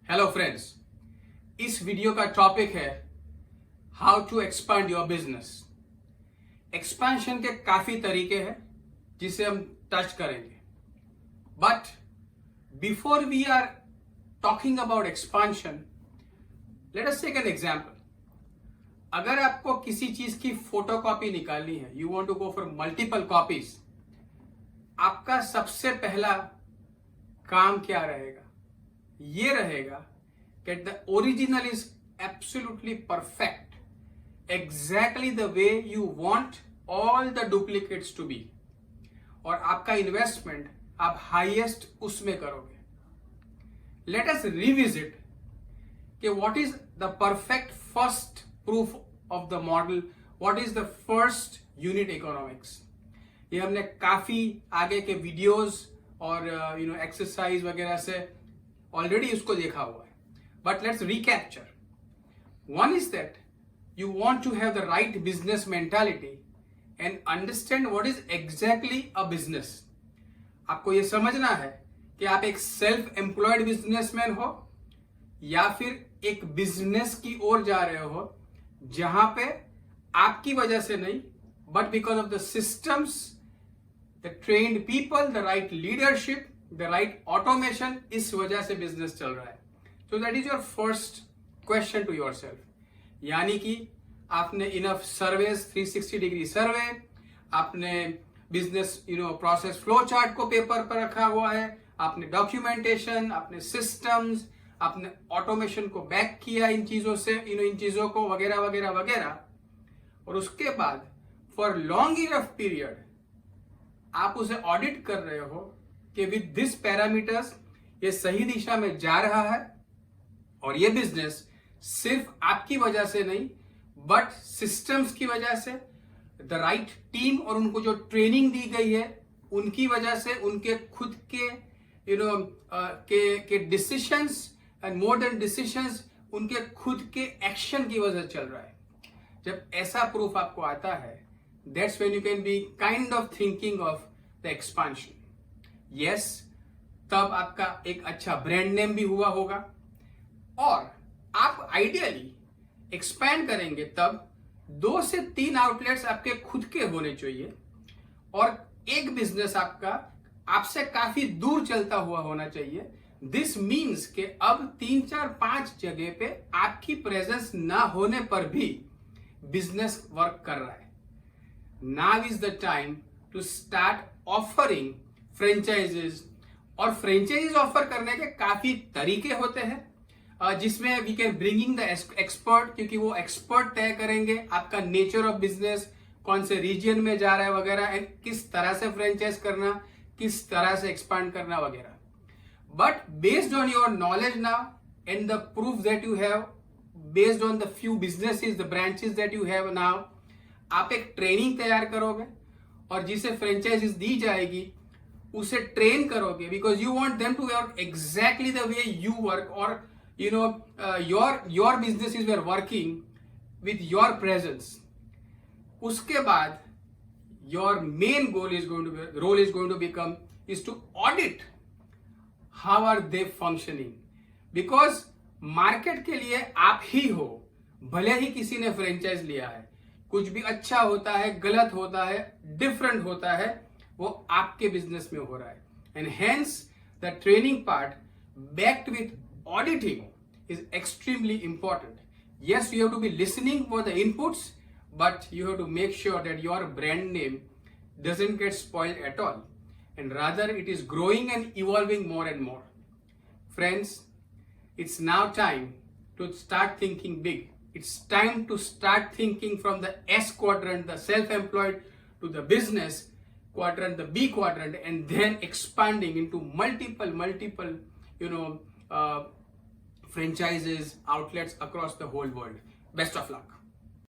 Hello friends, इस video का topic है how to expand your business. Expansion के काफी तरीके हैं जिसे हम टच करेंगे, but before we are talking about expansion, let us take an example. अगर आपको किसी चीज की फोटोकॉपी निकालनी है, you want to go for multiple copies, आपका सबसे पहला काम क्या रहेगा? ये रहेगा कि the original is absolutely perfect, exactly the way you want all the duplicates to be, और आपका इन्वेस्टमेंट आप हाईएस्ट उसमें करोगे। लेट अस रिविजिट कि what is the perfect first proof of the model, what is the first unit economics. ये हमने काफी आगे के वीडियोस और एक्सरसाइज वगैरह से ऑलरेडी उसको देखा हुआ है, but let's recapture. One is that you want to have the right business mentality and understand what is exactly a business. आपको ये समझना है कि आप एक सेल्फ एम्प्लॉयड बिजनेसमैन हो या फिर एक बिजनेस की ओर जा रहे हो जहां पे आपकी वजह से नहीं, but because of the systems, the trained people, the right leadership, the right automation, इस वजह से बिजनेस चल रहा है। So that is your first question to yourself. यानी कि आपने इनफ सर्वेस, 360 डिग्री सर्वे, आपने बिजनेस प्रोसेस फ्लो चार्ट को पेपर पर रखा हुआ है, आपने डॉक्यूमेंटेशन, आपने सिस्टम्स, आपने ऑटोमेशन को बैक किया इन चीजों से, इन चीजों को वगैरह वगैरह वगैरह। और उसके बाद फॉर लॉन्ग इनफ पीरियड आप उसे ऑडिट कर रहे हो कि विद दिस पैरामीटर्स ये सही दिशा में जा रहा है, और ये बिजनेस सिर्फ आपकी वजह से नहीं बट सिस्टम्स की वजह से, द राइट टीम और उनको जो ट्रेनिंग दी गई है उनकी वजह से, उनके खुद के के decisions and more than decisions, उनके खुद के एक्शन की वजह से चल रहा है। जब ऐसा प्रूफ आपको आता है, that's when you can be kind of thinking of the expansion. Yes, तब आपका एक अच्छा ब्रांड नेम भी हुआ होगा, और आप आइडियली एक्सपैंड करेंगे तब 2 से 3 आउटलेट्स आपके खुद के होने चाहिए, और एक बिजनेस आपका आपसे काफी दूर चलता हुआ होना चाहिए। दिस मीन्स कि अब 3, 4, 5 जगह पे आपकी प्रेजेंस ना होने पर भी बिजनेस वर्क कर रहा है। Now is the time to start offering franchises, और फ्रेंचाइज ऑफर करने के काफी तरीके होते हैं जिसमें we can bringing the expert, क्योंकि वो एक्सपर्ट तय करेंगे आपका नेचर ऑफ बिजनेस, कौन से रीजन में जा रहा है वगैरह, एंड किस तरह से फ्रेंचाइज करना, किस तरह से एक्सपांड करना वगैरह। But based on your knowledge now and the proof that you have, based on the few businesses, the branches that you have now, आप एक ट्रेनिंग तैयार करोगे और जिसे फ्रेंचाइजीज दी जाएगी उसे ट्रेन करोगे, because you want them to work exactly the way you work, और your business is where working with your presence. उसके बाद your main role is going to become is to audit how are they functioning, because market के लिए आप ही हो, भले ही किसी ने फ्रेंचाइज लिया है, कुछ भी अच्छा होता है, गलत होता है, डिफरेंट होता है, वो आपके बिजनेस में हो रहा है। And hence the training part backed with auditing is extremely important. Yes, you have to be listening for the inputs, but you have to make sure that your brand name doesn't get spoiled at all, and rather it is growing and evolving more and more. Friends, it's now time to start thinking big. It's time to start thinking from the S quadrant, the self-employed, to the business quadrant, the B quadrant, and then expanding into multiple, franchises, outlets across the whole world. Best of luck.